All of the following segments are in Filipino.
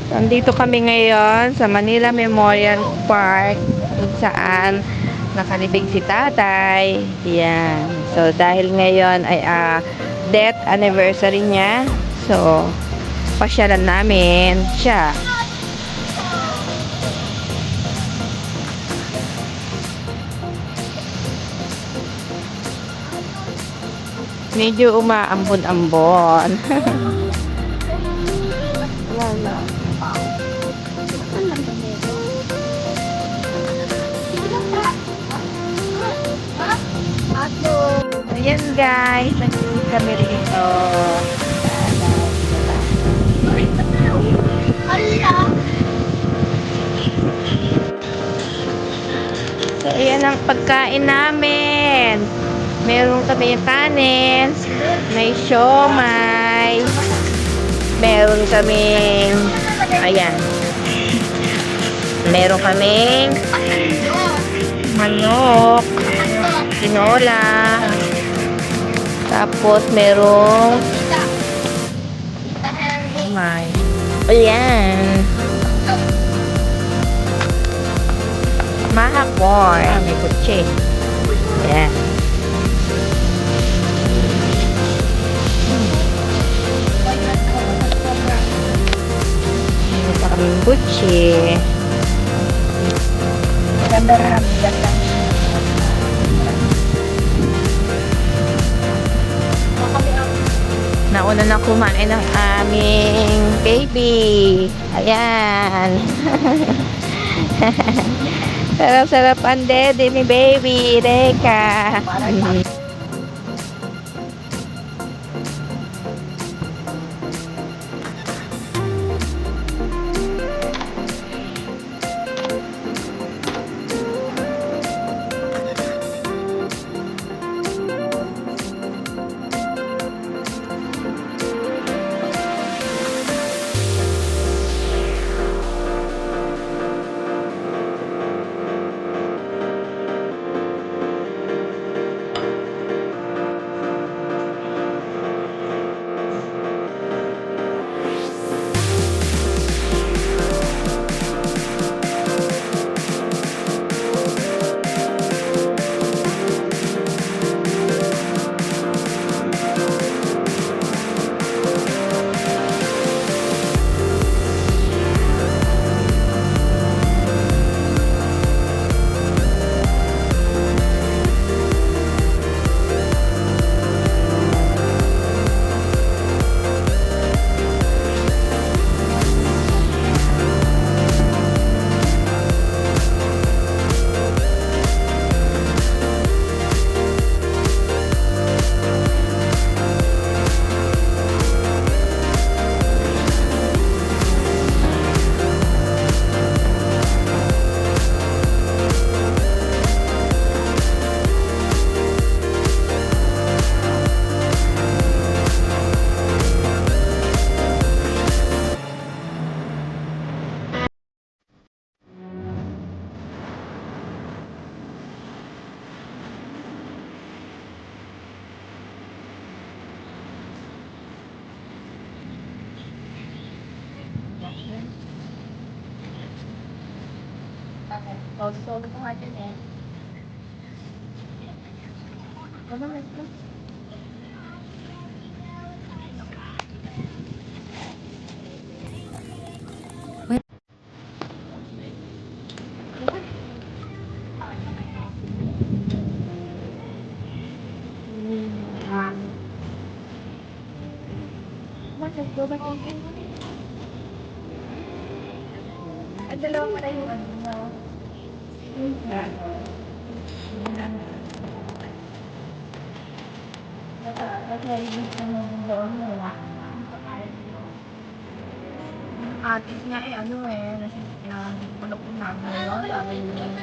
Nandito kami ngayon sa Manila Memorial Park kung saan nakalibing si tatay. Yan. So, dahil ngayon ay death anniversary niya. So, pasyalan namin siya. Medyo umaambon-ambon. Wala. Ayan guys, nagsisit kami rito. So, ayan ang pagkain namin. Meron kami kanin, may siomay, meron kaming, ayan, meron kaming manok, tinola, tapos merong may, ayan, mahapon, may kutsi, ayan. Kaming kutsi. Nauna na kumain ng aming baby. Ayan. Sarap-sarap ang dede ni baby. Reka. Todo ko nga dyan eh. Ano na ito? Ang dalawang mata yung ano mo. Atis nga eh, ano eh, manok ko namin yun.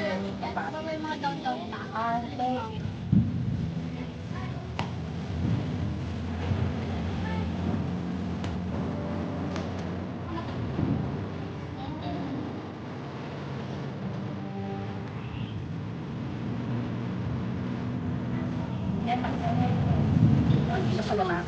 Parang may mga down-down na ate. Yan, sa kalama.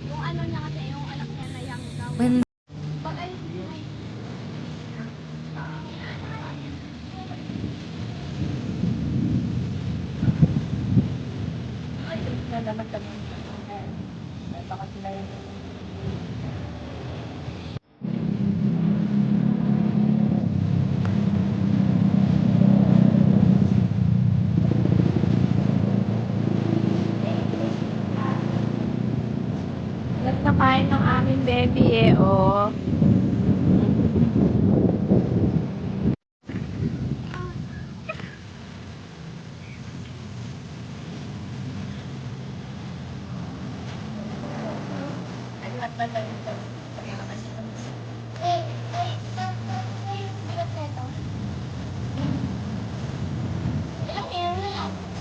Yung ano niya kasi, yung anak niya na young daw. Pag ay, Na naman kami. Baka sila yung nagkakain ng aming baby oh. bigat na ito. Ilang years? Oh.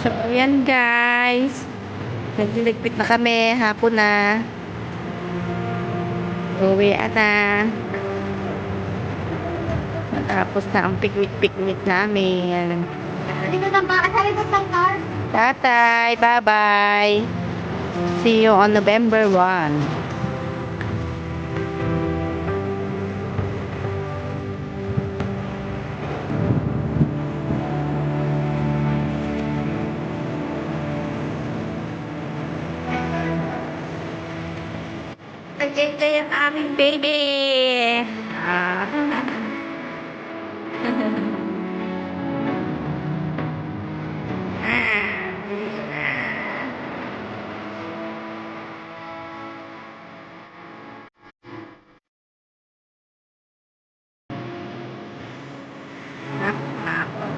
So, ayan guys. Nagliligpit na kami. Hapon na. Uwi na. Tapos na ang picnic namin. Dito na ba? Asali sa car? Tatay, bye-bye. See you on November 1. Nagkita yung aming baby. Ah.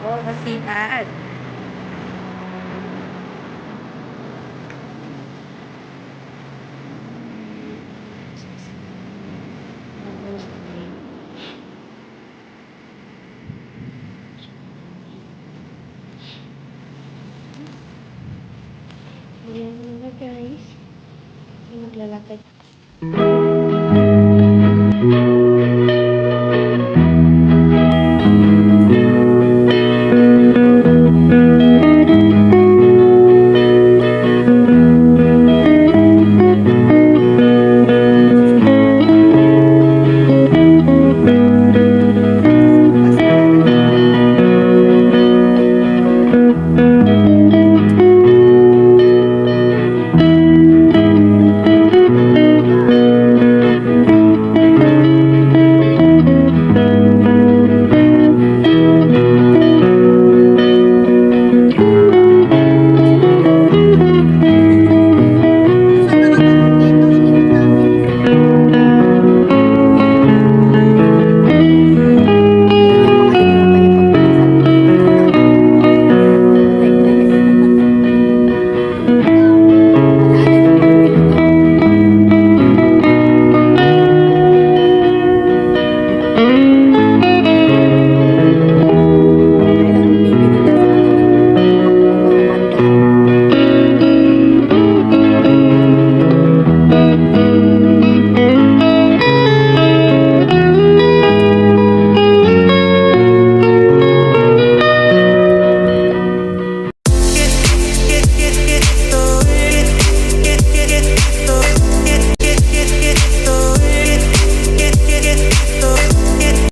Oo, masihan. Ayan na guys. Maglalakad.